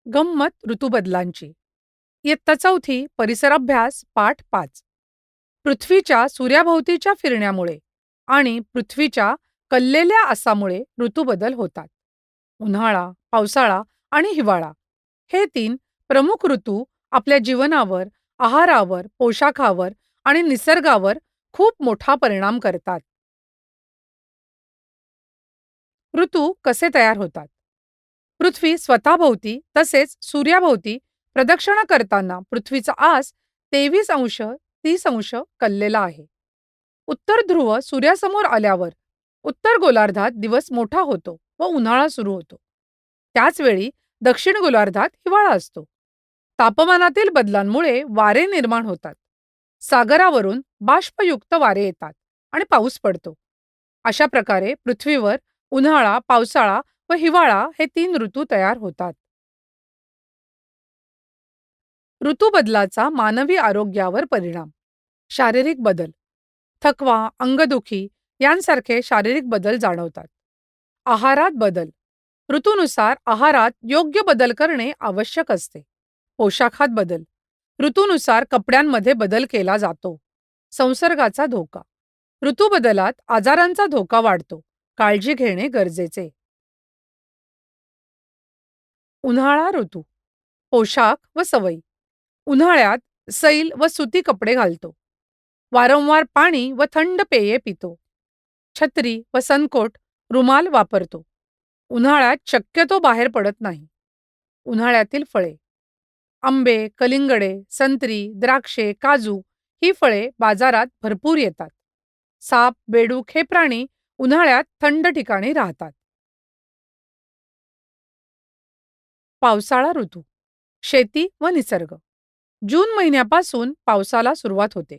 गंमत ऋतुबदलांची. इयत्ता चौथी परिसराभ्यास पाठ 5. पृथ्वीच्या सूर्याभोवतीच्या फिरण्यामुळे आणि पृथ्वीच्या कललेल्या आसामुळे ऋतुबदल होतात. उन्हाळा, पावसाळा आणि हिवाळा हे तीन प्रमुख ऋतू आपल्या जीवनावर, आहारावर, पोशाखावर आणि निसर्गावर खूप मोठा परिणाम करतात. ऋतू कसे तयार होतात? पृथ्वी स्वतःभोवती तसेच सूर्याभोवती प्रदक्षिणा करताना पृथ्वीचा आस 23 अंश 30 अंश कललेला आहे. उत्तर ध्रुव सूर्यासमोर आल्यावर उत्तर गोलार्धात दिवस मोठा होतो व उन्हाळा सुरू होतो. त्याच वेळी दक्षिण गोलार्धात हिवाळा असतो. तापमानातील बदलांमुळे वारे निर्माण होतात. सागरावरून बाष्पयुक्त वारे येतात आणि पाऊस पडतो. अशा प्रकारे पृथ्वीवर उन्हाळा, पावसाळा व हिवाळा हे तीन ऋतू तयार होतात. ऋतुबदलाचा मानवी आरोग्यावर परिणाम. शारीरिक बदल. थकवा, अंगदुखी यांसारखे शारीरिक बदल जाणवतात. आहारात बदल. ऋतूनुसार आहारात योग्य बदल करणे आवश्यक असते. पोशाखात बदल. ऋतूनुसार कपड्यांमध्ये बदल केला जातो. संसर्गाचा धोका. ऋतुबदलात आजारांचा धोका वाढतो. काळजी घेणे गरजेचे. उन्हाळा ऋतू. पोशाख व सवयी. उन्हाळ्यात सैल व सुती कपडे घालतो. वारंवार पाणी व थंड पेये पितो. छत्री व सनकोट, रुमाल वापरतो. उन्हाळ्यात शक्यतो बाहेर पडत नाही. उन्हाळ्यातील फळे. आंबे, कलिंगडे, संत्री, द्राक्षे, काजू ही फळे बाजारात भरपूर येतात. साप, बेडूक हे प्राणी उन्हाळ्यात थंड ठिकाणी राहतात. पावसाळा ऋतू. शेती व निसर्ग. जून महिन्यापासून पावसाला सुरुवात होते.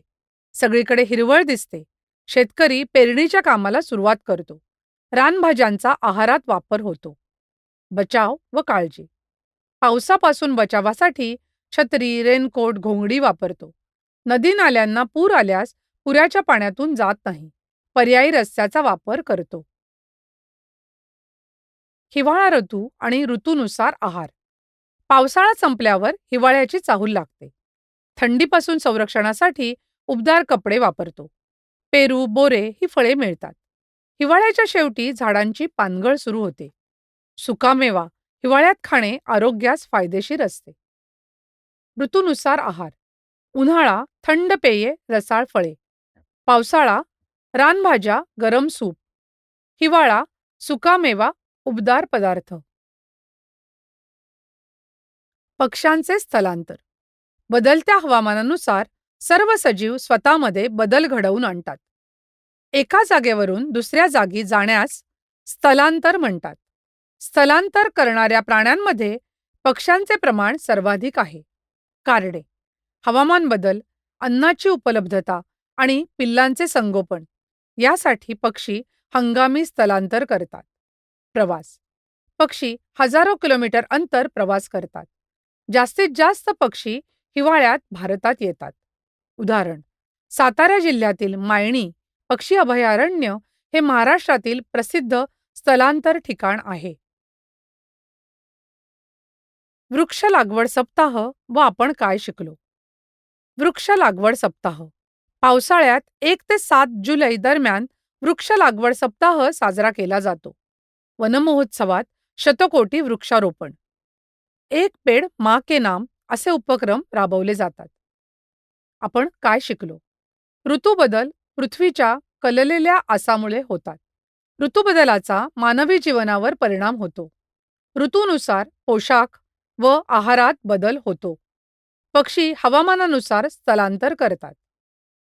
सगळीकडे हिरवळ दिसते. शेतकरी पेरणीच्या कामाला सुरुवात करतो. रानभाज्यांचा आहारात वापर होतो. बचाव व काळजी. पावसापासून बचावासाठी छत्री, रेनकोट, घोंगडी वापरतो. नदी नाल्यांना पूर आल्यास पुराच्या पाण्यातून जात नाही. पर्यायी रस्त्याचा वापर करतो. हिवाळा ऋतू आणि ऋतूनुसार आहार. पावसाळा संपल्यावर हिवाळ्याची चाहूल लागते. थंडीपासून संरक्षणासाठी उबदार कपडे वापरतो. पेरू, बोरे ही फळे मिळतात. हिवाळ्याच्या शेवटी झाडांची पानगळ सुरू होते. सुकामेवा हिवाळ्यात खाणे आरोग्यास फायदेशीर असते. ऋतूनुसार आहार. उन्हाळा थंड पेये, रसाळ फळे. पावसाळा रानभाज्या, गरम सूप. हिवाळा सुकामेवा, उबदार पदार्थ. पक्ष्यांचे स्थलांतर. बदलत्या हवामानानुसार सर्व सजीव स्वतःमध्ये बदल घडवून आणतात. एका जागेवरून दुसऱ्या जागी जाण्यास स्थलांतर म्हणतात. स्थलांतर करणाऱ्या प्राण्यांमध्ये पक्ष्यांचे प्रमाण सर्वाधिक आहे. कारणे. हवामान बदल, अन्नाची उपलब्धता आणि पिल्लांचे संगोपन यासाठी पक्षी हंगामी स्थलांतर करतात. प्रवास. पक्षी हजारो किलोमीटर अंतर प्रवास करतात. जास्तीत जास्त पक्षी हिवाळ्यात भारतात येतात. उदाहरण: सातारा जिल्ह्यातील मायणी पक्षी अभयारण्य हे महाराष्ट्रातील प्रसिद्ध स्थलांतर ठिकाण आहे. वृक्ष लागवड सप्ताह व आपण काय शिकलो. वृक्ष लागवड सप्ताह. पावसाळ्यात 1 ते 7 जुलै दरम्यान वृक्ष लागवड सप्ताह साजरा केला जातो. वनमहोत्सवात शतकोटी वृक्षारोपण. एक पेड माँ के नाम असे उपक्रम राबवले जातात. आपण काय शिकलो. ऋतुबदल पृथ्वीच्या कललेल्या आसामुळे होतात. ऋतुबदलाचा मानवी जीवनावर परिणाम होतो. ऋतूनुसार पोशाख व आहारात बदल होतो. पक्षी हवामानानुसार स्थलांतर करतात.